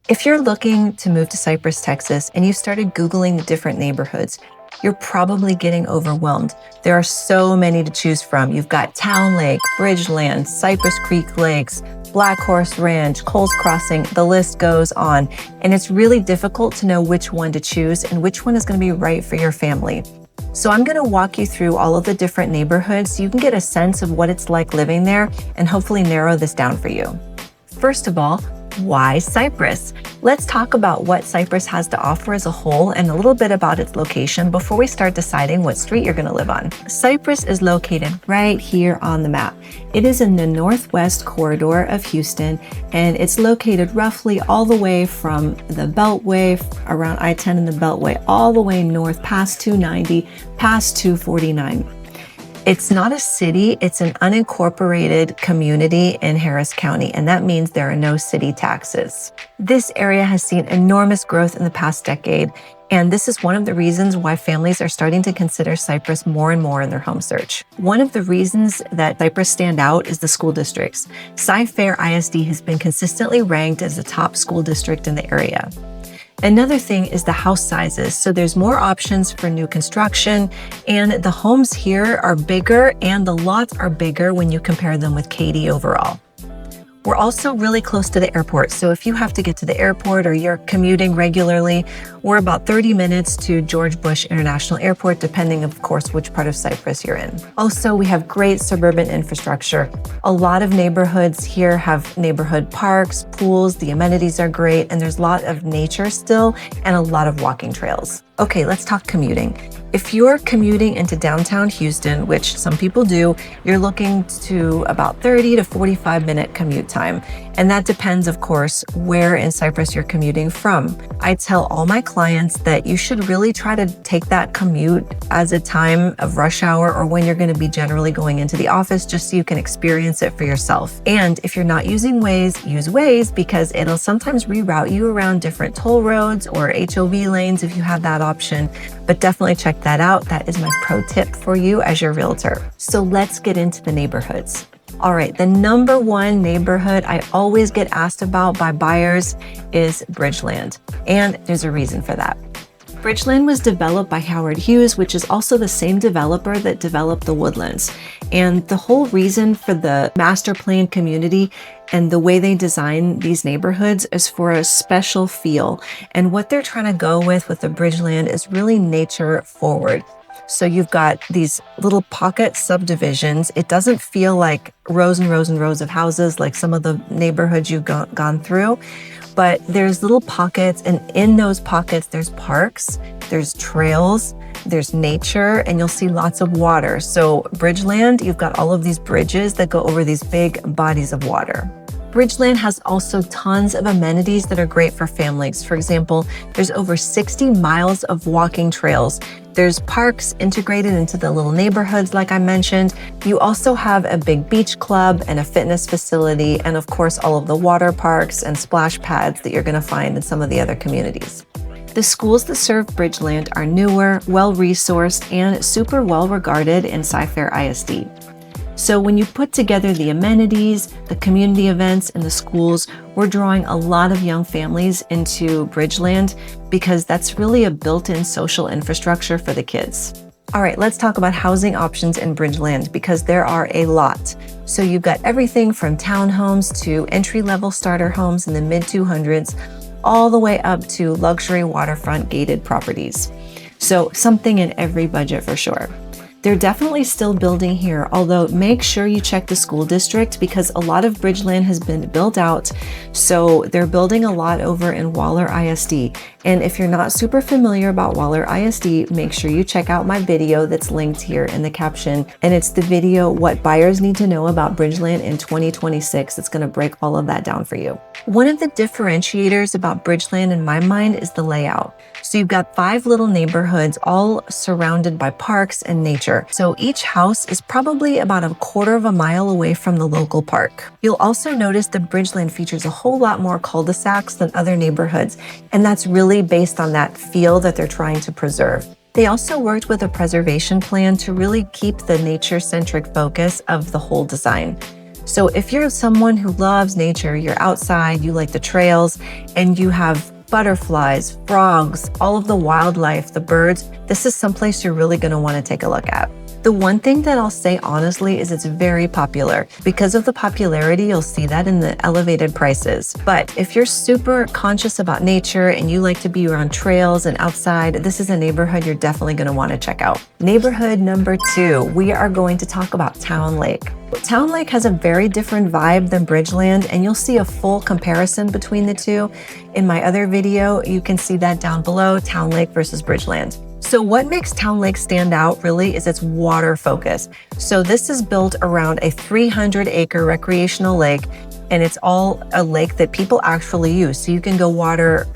If you're looking to move to Cypress, Texas, and you started Googling the different neighborhoods, you're probably getting overwhelmed. There are so many to choose from. You've got Towne Lake, Bridgeland, Cypress Creek Lakes, Blackhorse Ranch, Coles Crossing, the list goes on. And it's really difficult to know which one to choose and which one is going to be right for your family. So I'm going to walk you through all of the different neighborhoods so you can get a sense of what it's like living there and hopefully narrow this down for you. First of all, why Cypress? Let's talk about what Cypress has to offer as a whole and a little bit about its location before we start deciding what street you're going to live on. Cypress is located right here on the map. It is in the northwest corridor of Houston, and it's located roughly all the way from the Beltway, around I-10 and the Beltway, all the way north past 290, past 249. It's not a city, it's an unincorporated community in Harris County, and that means there are no city taxes. This area has seen enormous growth in the past decade, and this is one of the reasons why families are starting to consider Cypress more and more in their home search. One of the reasons that Cypress stand out is the school districts. Cy-Fair ISD has been consistently ranked as the top school district in the area. Another thing is the house sizes. So there's more options for new construction, and the homes here are bigger and the lots are bigger when you compare them with Katy overall. We're also really close to the airport. So if you have to get to the airport or you're commuting regularly, we're about 30 minutes to George Bush International Airport, depending, of course, which part of Cypress you're in. Also, we have great suburban infrastructure. A lot of neighborhoods here have neighborhood parks, pools, the amenities are great, and there's a lot of nature still and a lot of walking trails. Okay, let's talk commuting. If you're commuting into downtown Houston, which some people do, you're looking to about 30 to 45 minute commute time. And that depends, of course, where in Cypress you're commuting from. I tell all my clients that you should really try to take that commute as a time of rush hour or when you're going to be generally going into the office, just so you can experience it for yourself. And if you're not using Waze, use Waze, because it'll sometimes reroute you around different toll roads or HOV lanes if you have that option. But definitely check that out. That is my pro tip for you as your realtor. So let's get into the neighborhoods. All right, the number one neighborhood I always get asked about by buyers is Bridgeland, and there's a reason for that. Bridgeland was developed by Howard Hughes, which is also the same developer that developed the Woodlands. And the whole reason for the master plan community and the way they design these neighborhoods is for a special feel. And what they're trying to go with the Bridgeland is really nature forward. So you've got these little pocket subdivisions. It doesn't feel like rows and rows and rows of houses like some of the neighborhoods you've gone through, but there's little pockets, and in those pockets, there's parks, there's trails, there's nature, and you'll see lots of water. So Bridgeland, you've got all of these bridges that go over these big bodies of water. Bridgeland has also tons of amenities that are great for families. For example, there's over 60 miles of walking trails. There's parks integrated into the little neighborhoods, like I mentioned. You also have a big beach club and a fitness facility, and of course, all of the water parks and splash pads that you're going to find in some of the other communities. The schools that serve Bridgeland are newer, well-resourced, and super well-regarded in Cy-Fair ISD. So when you put together the amenities, the community events, and the schools, we're drawing a lot of young families into Bridgeland because that's really a built-in social infrastructure for the kids. All right, let's talk about housing options in Bridgeland because there are a lot. So you've got everything from townhomes to entry-level starter homes in the mid-200s, all the way up to luxury waterfront gated properties. So something in every budget for sure. They're definitely still building here, although make sure you check the school district because a lot of Bridgeland has been built out. So they're building a lot over in Waller ISD. And if you're not super familiar about Waller ISD, make sure you check out my video that's linked here in the caption. And it's the video, What Buyers Need to Know About Bridgeland in 2026. It's going to break all of that down for you. One of the differentiators about Bridgeland in my mind is the layout. So you've got 5 little neighborhoods all surrounded by parks and nature. So each house is probably about a quarter of a mile away from the local park. You'll also notice that Bridgeland features a whole lot more cul-de-sacs than other neighborhoods, and that's really based on that feel that they're trying to preserve. They also worked with a preservation plan to really keep the nature-centric focus of the whole design. So if you're someone who loves nature, you're outside, you like the trails, and you have butterflies, frogs, all of the wildlife, the birds, this is someplace you're really going to want to take a look at. The one thing that I'll say honestly is it's very popular. Because of the popularity, you'll see that in the elevated prices. But if you're super conscious about nature and you like to be around trails and outside, this is a neighborhood you're definitely going to want to check out. Neighborhood number 2, we are going to talk about Towne Lake. Towne Lake has a very different vibe than Bridgeland, and you'll see a full comparison between the two. In my other video, you can see that down below, Towne Lake versus Bridgeland. So what makes Towne Lake stand out really is its water focus. So this is built around a 300-acre recreational lake, and it's all a lake that people actually use. So you can go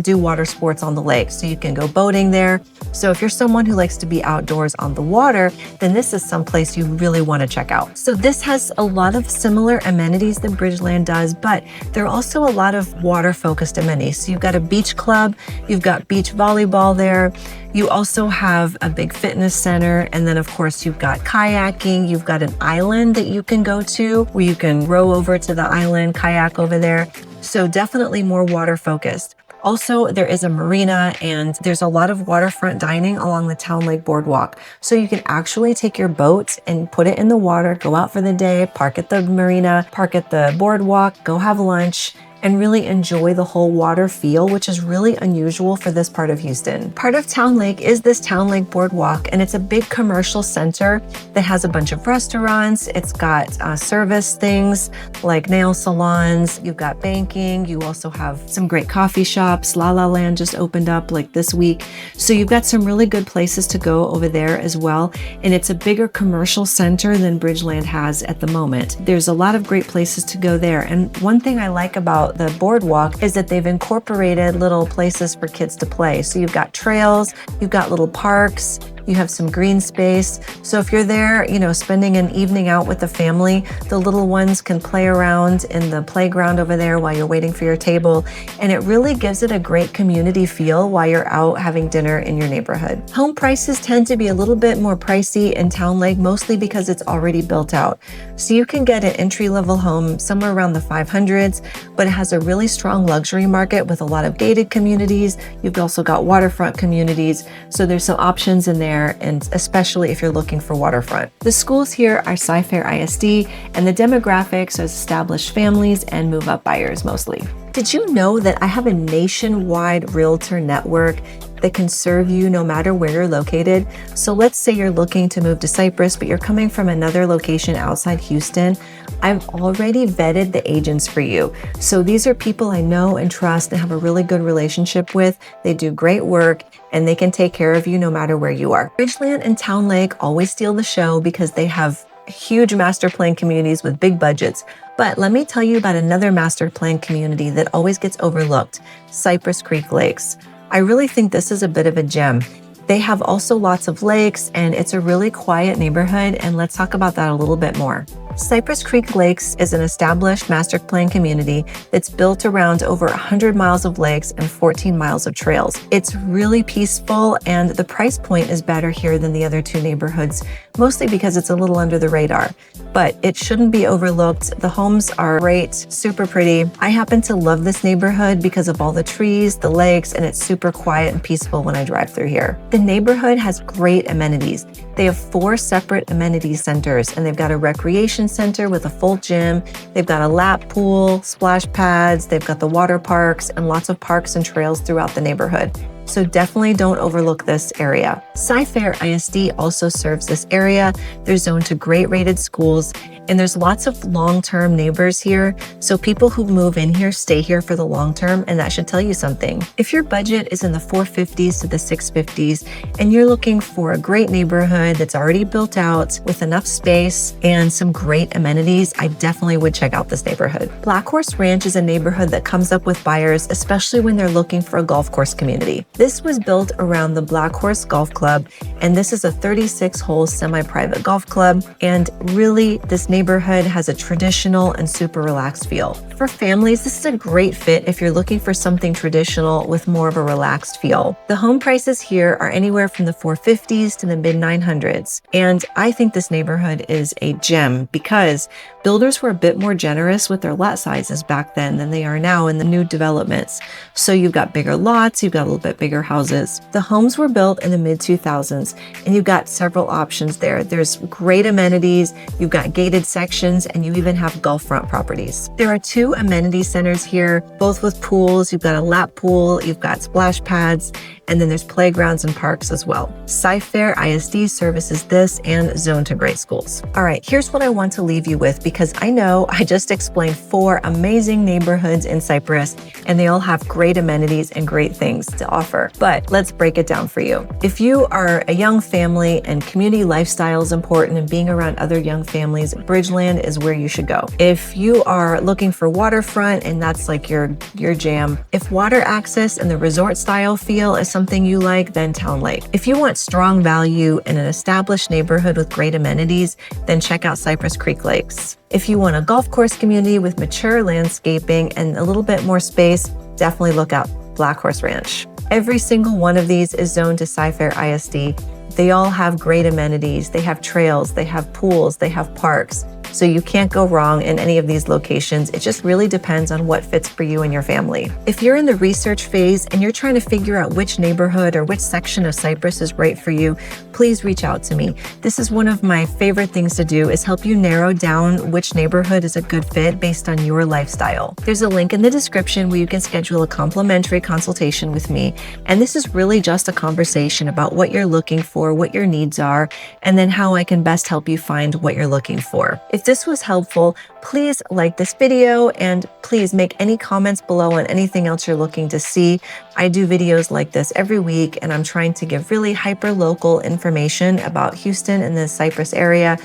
do water sports on the lake. So you can go boating there. So if you're someone who likes to be outdoors on the water, then this is someplace you really want to check out. So this has a lot of similar amenities than Bridgeland does, but there are also a lot of water-focused amenities. So you've got a beach club, you've got beach volleyball there. You also have a big fitness center. And then of course you've got kayaking. You've got an island that you can go to where you can row over to the island, kayak over there. So definitely more water focused. Also, there is a marina and there's a lot of waterfront dining along the Towne Lake Boardwalk. So you can actually take your boat and put it in the water, go out for the day, park at the marina, park at the boardwalk, go have lunch, and really enjoy the whole water feel, which is really unusual for this part of Houston. Part of Towne Lake is this Towne Lake Boardwalk, and it's a big commercial center that has a bunch of restaurants. It's got service things like nail salons, you've got banking, you also have some great coffee shops. La La Land just opened up like this week. So you've got some really good places to go over there as well. And it's a bigger commercial center than Bridgeland has at the moment. There's a lot of great places to go there. And one thing I like about the boardwalk is that they've incorporated little places for kids to play. So you've got trails, you've got little parks, you have some green space. So if you're there, spending an evening out with the family, the little ones can play around in the playground over there while you're waiting for your table. And it really gives it a great community feel while you're out having dinner in your neighborhood. Home prices tend to be a little bit more pricey in Towne Lake, mostly because it's already built out. So you can get an entry-level home somewhere around the 500s, but it has a really strong luxury market with a lot of gated communities. You've also got waterfront communities. So there's some options in there, and especially if you're looking for waterfront. The schools here are Cypress ISD, and the demographics are established families and move-up buyers mostly. Did you know that I have a nationwide realtor network that can serve you no matter where you're located? So let's say you're looking to move to Cypress, but you're coming from another location outside Houston. I've already vetted the agents for you. So these are people I know and trust and have a really good relationship with. They do great work and they can take care of you no matter where you are. Bridgeland and Towne Lake always steal the show because they have huge master plan communities with big budgets. But let me tell you about another master plan community that always gets overlooked, Cypress Creek Lakes. I really think this is a bit of a gem. They have also lots of lakes and it's a really quiet neighborhood, and let's talk about that a little bit more. Cypress Creek Lakes is an established master plan community that's built around over 100 miles of lakes and 14 miles of trails. It's really peaceful and the price point is better here than the other two neighborhoods, mostly because it's a little under the radar. But it shouldn't be overlooked. The homes are great, super pretty. I happen to love this neighborhood because of all the trees, the lakes, and it's super quiet and peaceful when I drive through here. The neighborhood has great amenities. They have 4 separate amenity centers, and they've got a recreation center with a full gym. They've got a lap pool, splash pads, they've got the water parks, and lots of parks and trails throughout the neighborhood. So definitely don't overlook this area. Cypress ISD also serves this area. They're zoned to great rated schools, and there's lots of long-term neighbors here. So people who move in here stay here for the long term, and that should tell you something. If your budget is in the 450s to the 650s, and you're looking for a great neighborhood that's already built out with enough space and some great amenities, I definitely would check out this neighborhood. Blackhorse Ranch is a neighborhood that comes up with buyers, especially when they're looking for a golf course community. This was built around the Blackhorse Golf Club, and this is a 36-hole semi-private golf club. And really, this neighborhood has a traditional and super relaxed feel. For families, this is a great fit if you're looking for something traditional with more of a relaxed feel. The home prices here are anywhere from the 450s to the mid-900s. And I think this neighborhood is a gem because builders were a bit more generous with their lot sizes back then than they are now in the new developments. So you've got bigger lots, you've got a little bit bigger houses. The homes were built in the mid-2000s, and you've got several options there. There's great amenities, you've got gated sections, and you even have golf front properties. There are 2 amenity centers here, both with pools. You've got a lap pool, you've got splash pads, and then there's playgrounds and parks as well. Cyfair ISD services this and zone to great schools. All right, here's what I want to leave you with, because I know I just explained 4 amazing neighborhoods in Cypress, and they all have great amenities and great things to offer. But let's break it down for you. If you are a young family and community lifestyle is important and being around other young families, Bridgeland is where you should go. If you are looking for waterfront and that's like your jam, if water access and the resort style feel is something you like, then Towne Lake. If you want strong value in an established neighborhood with great amenities, then check out Cypress Creek Lakes. If you want a golf course community with mature landscaping and a little bit more space, definitely look out Blackhorse Ranch. Every single one of these is zoned to Cyfair ISD. They all have great amenities. They have trails, they have pools, they have parks. So you can't go wrong in any of these locations. It just really depends on what fits for you and your family. If you're in the research phase and you're trying to figure out which neighborhood or which section of Cypress is right for you, please reach out to me. This is one of my favorite things to do, is help you narrow down which neighborhood is a good fit based on your lifestyle. There's a link in the description where you can schedule a complimentary consultation with me. And this is really just a conversation about what you're looking for, what your needs are, and then how I can best help you find what you're looking for. If this was helpful, please like this video and please make any comments below on anything else you're looking to see. I do videos like this every week, and I'm trying to give really hyper-local information about Houston and the Cypress area.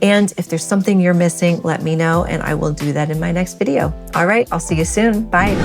And if there's something you're missing, let me know and I will do that in my next video. All right, I'll see you soon. Bye.